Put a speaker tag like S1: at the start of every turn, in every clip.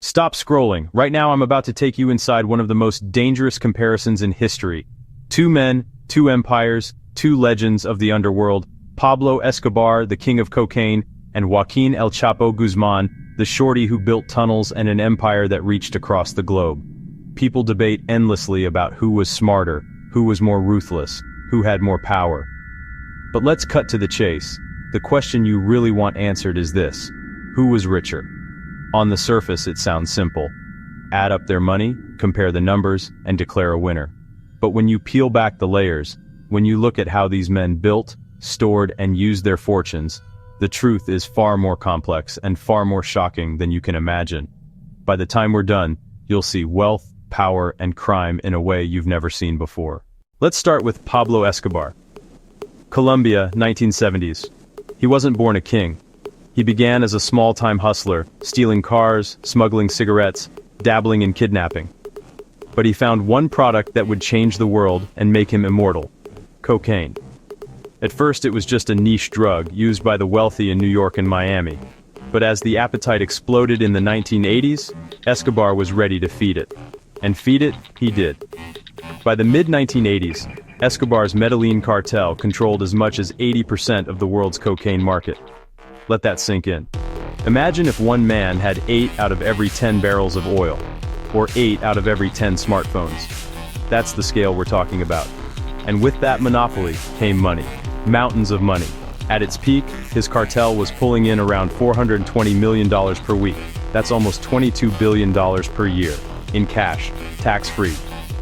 S1: Stop scrolling. Right now I'm about to take you inside one of the most dangerous comparisons in history. Two men, two empires, two legends of the underworld, Pablo Escobar, the king of cocaine, and Joaquin El Chapo Guzman, the shorty who built tunnels and an empire that reached across the globe. People debate endlessly about who was smarter, who was more ruthless, who had more power. But let's cut to the chase. The question you really want answered is this: who was richer? On the surface it sounds simple. Add up their money, compare the numbers, and declare a winner. But when you peel back the layers, when you look at how these men built, stored, and used their fortunes, the truth is far more complex and far more shocking than you can imagine. By the time we're done, you'll see wealth, power, and crime in a way you've never seen before. Let's start with Pablo Escobar. Colombia, 1970s. He wasn't born a king. He began as a small-time hustler, stealing cars, smuggling cigarettes, dabbling in kidnapping. But he found one product that would change the world and make him immortal: cocaine. At first it was just a niche drug used by the wealthy in New York and Miami. But as the appetite exploded in the 1980s, Escobar was ready to feed it. And feed it, he did. By the mid-1980s, Escobar's Medellin cartel controlled as much as 80% of the world's cocaine market. Let that sink in. Imagine if one man had 8 out of every 10 barrels of oil, or 8 out of every 10 smartphones. That's the scale we're talking about. And with that monopoly came money. Mountains of money. At its peak, his cartel was pulling in around $420 million per week. That's almost $22 billion per year, in cash, tax-free.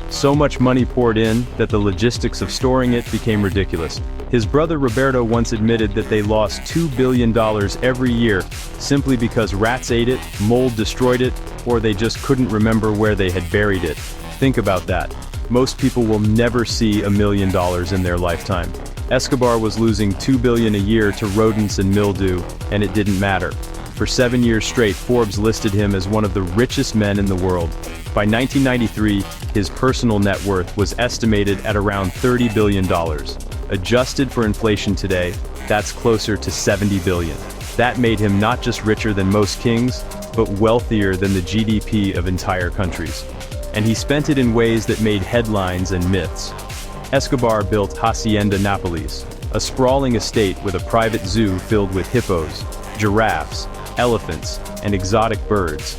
S1: So much money poured in that the logistics of storing it became ridiculous. His brother Roberto once admitted that they lost $2 billion every year simply because rats ate it, mold destroyed it, or they just couldn't remember where they had buried it. Think about that. Most people will never see $1 million in their lifetime. Escobar was losing $2 billion a year to rodents and mildew, and it didn't matter. For 7 years straight, Forbes listed him as one of the richest men in the world. By 1993, his personal net worth was estimated at around $30 billion. Adjusted for inflation today, that's closer to $70 billion. That made him not just richer than most kings, but wealthier than the GDP of entire countries. And he spent it in ways that made headlines and myths. Escobar built Hacienda Nápoles, a sprawling estate with a private zoo filled with hippos, giraffes, elephants, and exotic birds.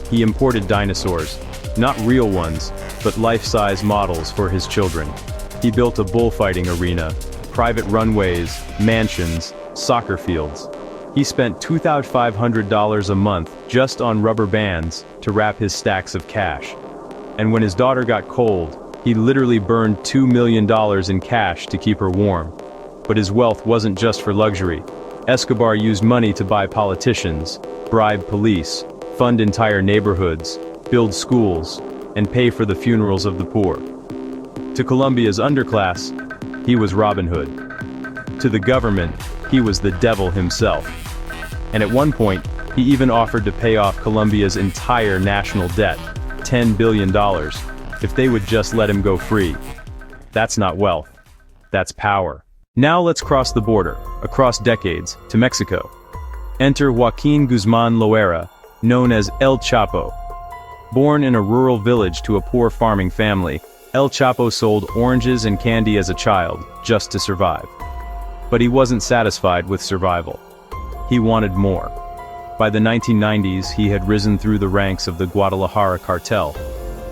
S1: He imported dinosaurs, not real ones, but life-size models for his children. He built a bullfighting arena, private runways, mansions, soccer fields. He spent $2,500 a month just on rubber bands to wrap his stacks of cash. And when his daughter got cold, he literally burned $2 million in cash to keep her warm. But his wealth wasn't just for luxury. Escobar used money to buy politicians, bribe police, fund entire neighborhoods, build schools, and pay for the funerals of the poor. To Colombia's underclass, he was Robin Hood. To the government, he was the devil himself. And at one point, he even offered to pay off Colombia's entire national debt, $10 billion, if they would just let him go free. That's not wealth. That's power. Now let's cross the border, across decades, to Mexico. Enter Joaquin Guzman Loera, known as El Chapo. Born in a rural village to a poor farming family, El Chapo sold oranges and candy as a child, just to survive. But he wasn't satisfied with survival. He wanted more. By the 1990s, he had risen through the ranks of the Guadalajara cartel,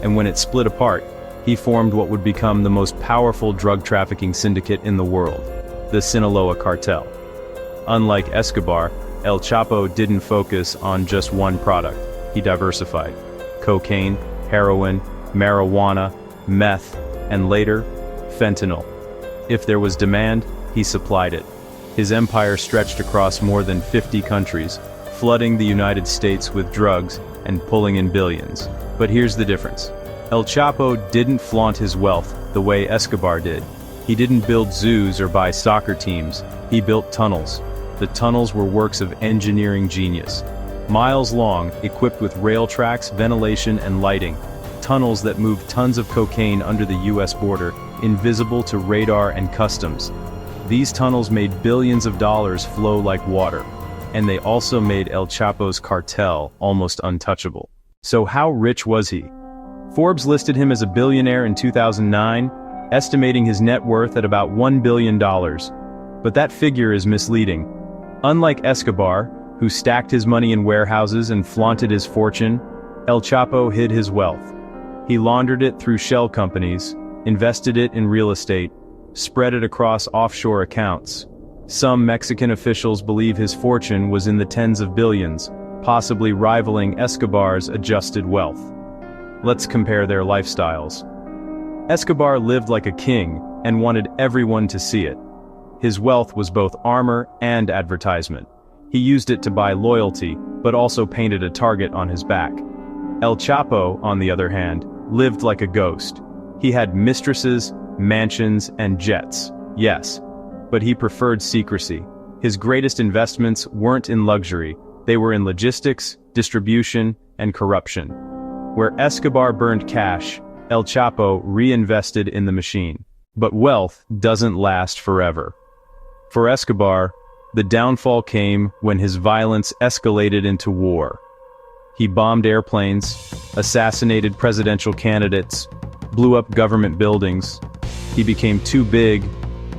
S1: and when it split apart, he formed what would become the most powerful drug trafficking syndicate in the world, the Sinaloa cartel. Unlike Escobar, El Chapo didn't focus on just one product. He diversified. Cocaine, heroin, marijuana, meth, and later, fentanyl. If there was demand, he supplied it. His empire stretched across more than 50 countries, flooding the United States with drugs and pulling in billions. But here's the difference. El Chapo didn't flaunt his wealth the way Escobar did. He didn't build zoos or buy soccer teams. He built tunnels. The tunnels were works of engineering genius. Miles long, equipped with rail tracks, ventilation, and lighting. Tunnels that moved tons of cocaine under the US border, invisible to radar and customs. These tunnels made billions of dollars flow like water. And they also made El Chapo's cartel almost untouchable. So how rich was he? Forbes listed him as a billionaire in 2009, estimating his net worth at about $1 billion. But that figure is misleading. Unlike Escobar, who stacked his money in warehouses and flaunted his fortune, El Chapo hid his wealth. He laundered it through shell companies, invested it in real estate, spread it across offshore accounts. Some Mexican officials believe his fortune was in the tens of billions, possibly rivaling Escobar's adjusted wealth. Let's compare their lifestyles. Escobar lived like a king and wanted everyone to see it. His wealth was both armor and advertisement. He used it to buy loyalty, but also painted a target on his back. El Chapo, on the other hand, lived like a ghost. He had mistresses, mansions, and jets, yes, but he preferred secrecy. His greatest investments weren't in luxury, they were in logistics, distribution, and corruption. Where Escobar burned cash, El Chapo reinvested in the machine. But wealth doesn't last forever. For Escobar, the downfall came when his violence escalated into war. He bombed airplanes, assassinated presidential candidates, blew up government buildings. He became too big,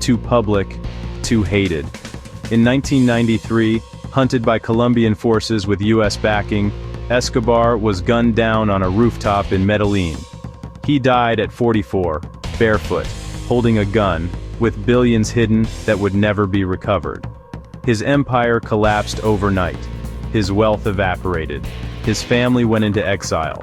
S1: too public, too hated. In 1993, hunted by Colombian forces with US backing, Escobar was gunned down on a rooftop in Medellin. He died at 44, barefoot, holding a gun, with billions hidden that would never be recovered. His empire collapsed overnight. His wealth evaporated. His family went into exile.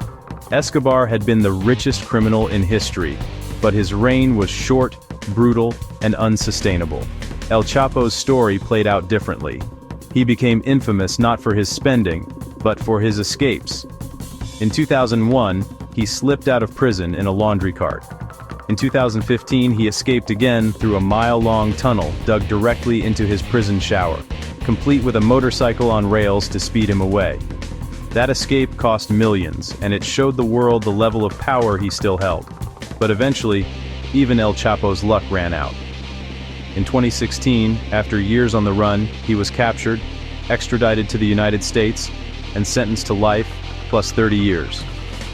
S1: Escobar had been the richest criminal in history, but his reign was short, brutal, and unsustainable. El Chapo's story played out differently. He became infamous not for his spending, but for his escapes. In 2001, he slipped out of prison in a laundry cart. In 2015, he escaped again through a mile-long tunnel dug directly into his prison shower, complete with a motorcycle on rails to speed him away. That escape cost millions, and it showed the world the level of power he still held. But eventually, even El Chapo's luck ran out. In 2016, after years on the run, he was captured, extradited to the United States, and sentenced to life, plus 30 years.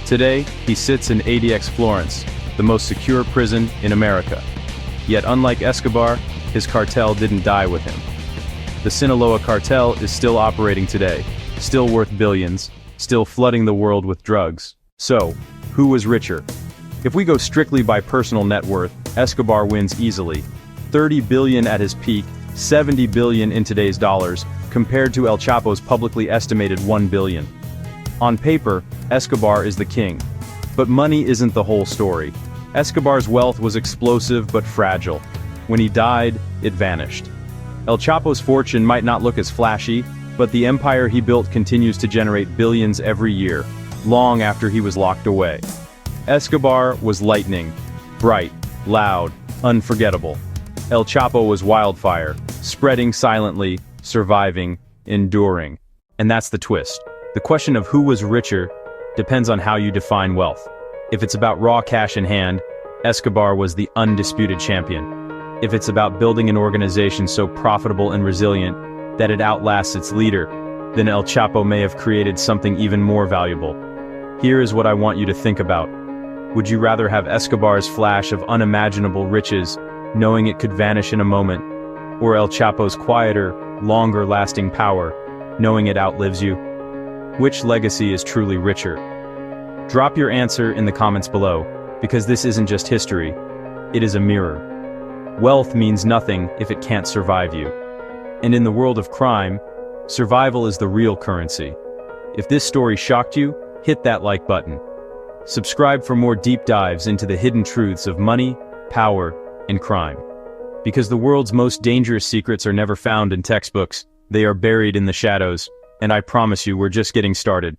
S1: Today, he sits in ADX Florence, the most secure prison in America. Yet unlike Escobar, his cartel didn't die with him. The Sinaloa cartel is still operating today, still worth billions, still flooding the world with drugs. So, who was richer? If we go strictly by personal net worth, Escobar wins easily. 30 billion at his peak, 70 billion in today's dollars, compared to El Chapo's publicly estimated 1 billion. On paper, Escobar is the king. But money isn't the whole story. Escobar's wealth was explosive but fragile. When he died, it vanished. El Chapo's fortune might not look as flashy, but the empire he built continues to generate billions every year, long after he was locked away. Escobar was lightning, bright, loud, unforgettable. El Chapo was wildfire, spreading silently, surviving, enduring. And that's the twist. The question of who was richer depends on how you define wealth. If it's about raw cash in hand, Escobar was the undisputed champion. If it's about building an organization so profitable and resilient that it outlasts its leader, then El Chapo may have created something even more valuable. Here is what I want you to think about. Would you rather have Escobar's flash of unimaginable riches, knowing it could vanish in a moment, or El Chapo's quieter, longer-lasting power, knowing it outlives you? Which legacy is truly richer? Drop your answer in the comments below, because this isn't just history, it is a mirror. Wealth means nothing if it can't survive you. And in the world of crime, survival is the real currency. If this story shocked you, hit that like button. Subscribe for more deep dives into the hidden truths of money, power, and crime. Because the world's most dangerous secrets are never found in textbooks, they are buried in the shadows, and I promise you we're just getting started.